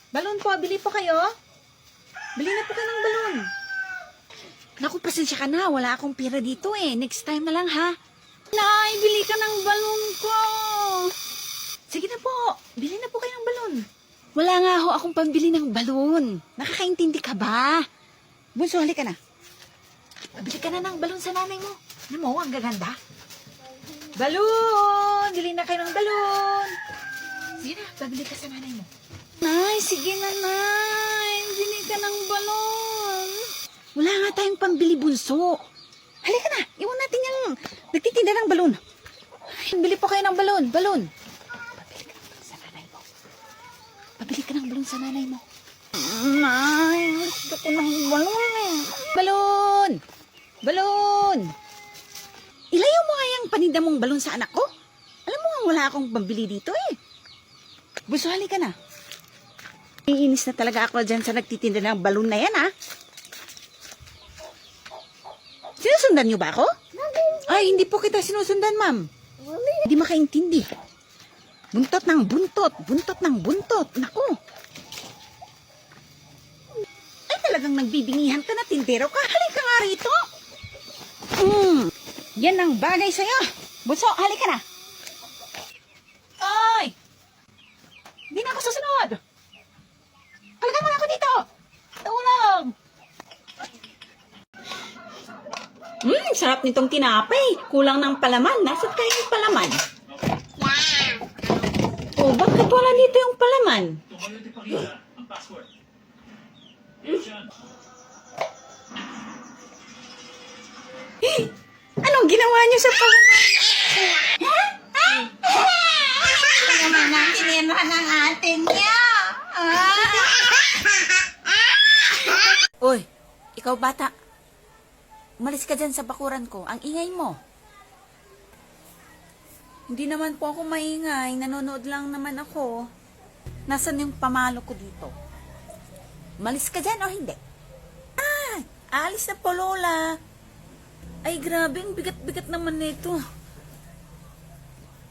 Balon po, bili po kayo. Bili na po kayo ng balon. Naku, pasensya ka na. Wala akong pera dito eh. Next time na lang ha. Nay, bili ka ng balon ko. Sige na po. Bili na po kayo ng balon. Wala nga ho akong pambili ng balon. Nakakaintindi ka ba? Bunso, halika na. Bili ka na ng balon sa nanay mo. Ano mo, ang gaganda. Balon! Bili na kayo ng balon. Sige na, babili ka sa nanay mo. Nay, sige na, Nay. Bili ka ng balon. Wala nga tayong pambili, bunso. Halika na, iwan natin yung nagtitinda ng balon. Bili po kayo ng balon, balon. Pabili ka ng balon sa nanay mo. Nay, gusto ko ng balon eh. Balon! Balon! Ilayo mo nga yung paninda mong balon sa anak ko. Alam mo nga wala akong pambili dito eh. Bunso, halika na. Iinis na talaga ako dyan sa nagtitinda ng balon na yan ha. Sinusundan niyo ba ako? Ay, hindi po kita sinusundan, ma'am. Hindi makaintindi. Buntot ng buntot. Buntot ng buntot. Naku. Ay, talagang nagbibingihan ka na tindero ka. Halika nga rito. Yan ang bagay sa'yo. Bunso, halika na. Ay! Hindi na ako susunod. Halika mo na ako dito. Tulong. Sarap nitong tinapay. Kulang ng palaman. Nasaan kayo yung palaman? Oh, bakit wala dito yung palaman? Anong ginawa niyo sa palaman? naman natin yan ng atin niya. Oy, ikaw bata. Umalis ka dyan sa bakuran ko. Ang ingay mo. Hindi naman po ako maingay. Nanonood lang naman ako. Nasaan yung pamalo ko dito? Umalis ka dyan o hindi? Ah, aalis na po, Lola. Ay, grabe. Ang bigat-bigat naman nito.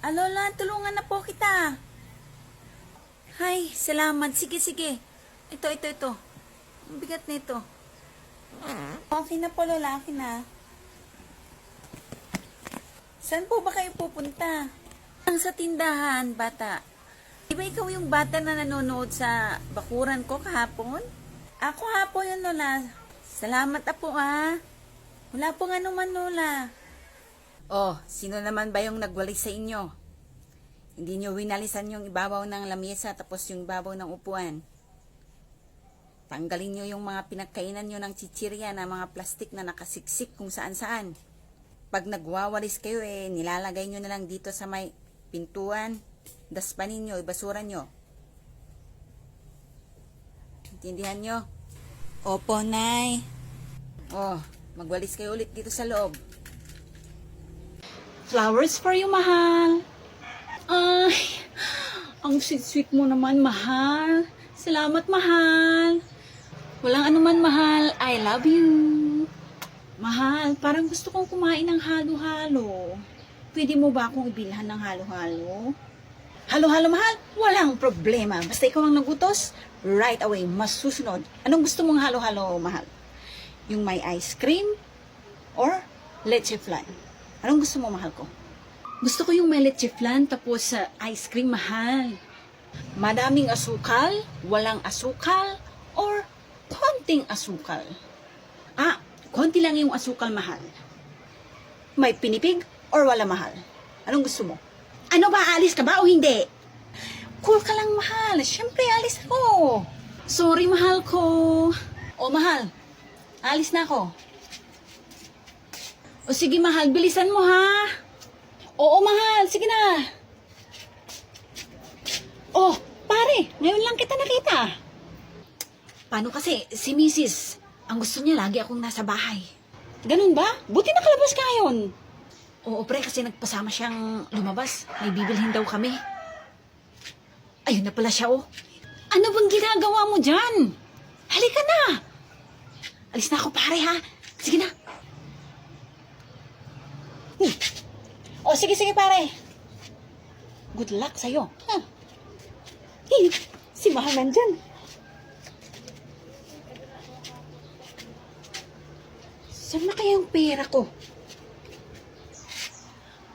Ah, Lola, tulungan na po kita. Ay, salamat. Sige, sige. Ito. Ang bigat nito. Okay na po, Lola. Okay na. Saan po ba kayo pupunta? Ang sa tindahan, bata. Di ba ikaw yung bata na nanonood sa bakuran ko kahapon? Ako hapon yan, Lola. Salamat na po, ah. Wala pong anuman, Lola. Oh, sino naman ba yung nagwalis sa inyo? Hindi nyo winalisan yung ibabaw ng lamesa tapos yung ibabaw ng upuan. Tanggalin nyo yung mga pinagkainan nyo ng chichirya na mga plastik na nakasiksik kung saan-saan. Pag nagwawalis kayo nilalagay nyo na lang dito sa may pintuan, daspanin nyo, ibasura nyo. Intindihan nyo? Opo, Nay. Oh, magwalis kayo ulit dito sa loob. Flowers for you, mahal. Ay, ang sweet-sweet mo naman, mahal. Salamat, mahal. Walang anuman, mahal. I love you. Mahal, parang gusto kong kumain ng halo-halo. Pwede mo ba akong ibilhan ng halo-halo? Halo-halo, mahal? Walang problema. Basta ikaw ang nagutos, right away, masusunod. Anong gusto mong halo-halo, mahal? Yung may ice cream or leche flan? Anong gusto mo, mahal ko? Gusto ko yung may leche flan tapos ice cream, mahal. Madaming asukal, walang asukal, or konting asukal. Ah, konti lang yung asukal, mahal. May pinipig or wala, mahal? Anong gusto mo? Ano ba, alis ka ba o hindi? Cool ka lang, mahal. Siyempre, alis ako. Sorry, mahal ko. O, mahal, alis na ako. O, sige, mahal, bilisan mo, ha? Oo, mahal, sige na. Oh, pare, ngayon lang kita nakita. Paano kasi, si Mrs., ang gusto niya lagi akong nasa bahay. Ganun ba? Buti nakalabas ka ngayon. Oo, pre, kasi nagpasama siyang lumabas. May bibilhin daw kami. Ayun na pala siya, oh. Ano bang ginagawa mo dyan? Halika na. Alis na ako, pare, ha? Sige na. O, sige, pare. Good luck sa'yo. Ha? Si Mahal nandyan. Saan na kaya yung pera ko?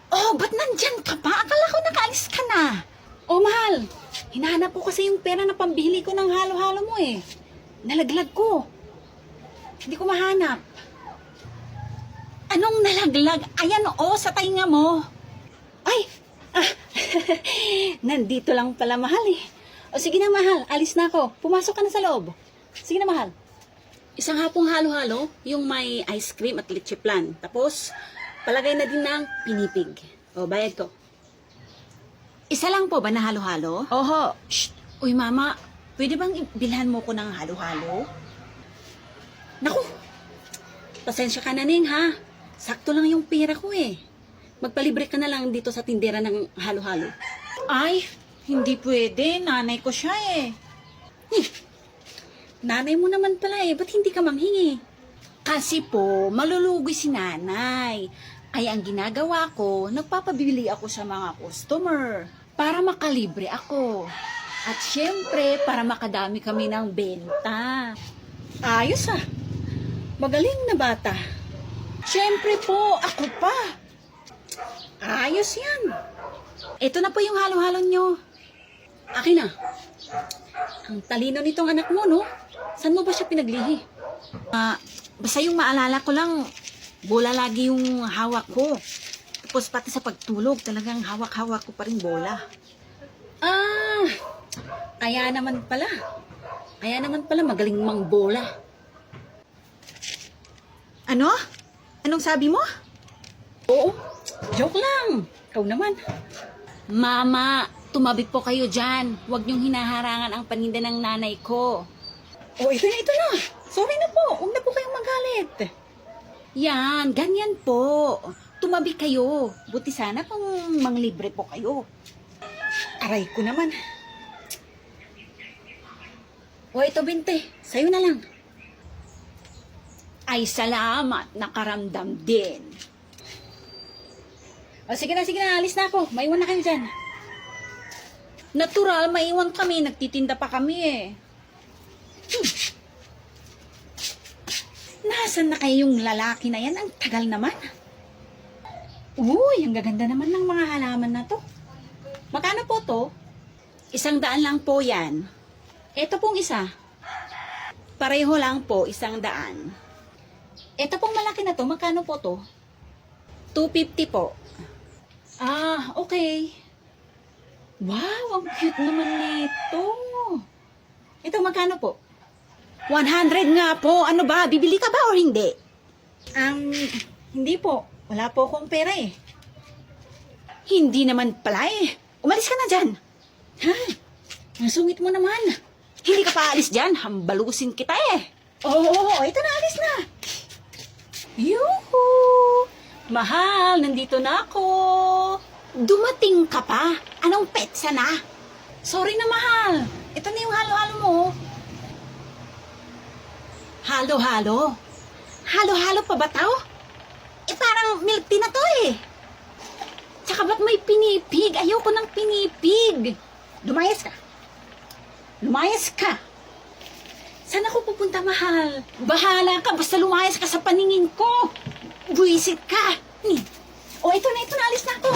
Oh, ba't nandyan ka pa? Akala ko nakaalis ka na. Oh, mahal. Hinahanap ko kasi yung pera na pambili ko ng halo-halo mo eh. Nalaglag ko. Hindi ko mahanap. Anong nalaglag? Ayan oh, sa tainga mo. Ay! Ah, nandito lang pala, mahal eh. O sige na, mahal. Alis na ako. Pumasok ka na sa loob. Sige na, mahal. Isang hapong halo-halo, yung may ice cream at leche flan. Tapos, palagay na din ng pinipig. O, bayad ko. Isa lang po ba na halo-halo? Oho. Shh. Uy, mama, pwede bang bilhan mo ko ng halo-halo? Naku, pasensya ka na, Ning, ha? Sakto lang yung pera ko eh. Magpalibre ka na lang dito sa tindera ng halo-halo. Ay, hindi pwede. Nanay ko siya eh. Nanay mo naman pala eh. Ba't hindi ka manghingi? Kasi po, malulugi si nanay. Ay ang ginagawa ko, nagpapabili ako sa mga customer para makalibre ako. At syempre, para makadami kami ng benta. Ayos ah. Magaling na bata. Syempre po, ako pa. Ayos yan. Ito na po yung halo-halo nyo. Akin na. Ang talino nitong anak mo, no? Saan mo ba siya pinaglihi? Basta yung maalala ko lang, bola lagi yung hawak ko. Tapos pati sa pagtulog, talagang hawak-hawak ko pa rin bola. Kaya naman pala. Magaling mang bola. Ano? Anong sabi mo? Oo, joke lang. Ikaw naman. Mama, tumabi po kayo dyan. Huwag niyong hinaharangan ang paninda ng nanay ko. Oh, ito na. Sorry na po. Huwag na po kayong magalit. Yan, ganyan po. Tumabi kayo. Buti sana kung manglibre po kayo. Aray ko naman. O, ito, Binte. Sa'yo na lang. Ay, salamat. Nakaramdam din. O, sige na. Alis na ako. Maiwan na kayo dyan. Natural, maiwan kami. Nagtitinda pa kami eh. Nasaan na kayo yung lalaki na yan? Ang tagal naman. Uy, ang gaganda naman ng mga halaman na to. Magkano po to? 100 lang po yan. Ito pong isa. Pareho lang po, 100. Ito pong malaki na to, magkano po to? 250 po. Okay. Wow, ang cute naman nito. Ito, magkano po? 100 nga po. Ano ba? Bibili ka ba o hindi? Hindi po. Wala po akong pera eh. Hindi naman pala eh. Umalis ka na dyan. Ha? Ang sungit mo naman. Hindi ka pa alis dyan. Hambalusin kita eh. Oo, ito na. Alis na. Yuhu! Mahal, nandito na ako. Dumating ka pa. Anong petsa na? Sorry na, mahal. Ito na yung halo-halo mo. Halo-halo? Halo-halo pa ba tao? Parang milk tea na to eh. Tsaka ba't may pinipig? Ayoko ng pinipig. Lumayas ka. Saan ako pupunta, mahal? Bahala ka, basta lumayas ka sa paningin ko. Buwisit ka. O, ito na, alis na ako.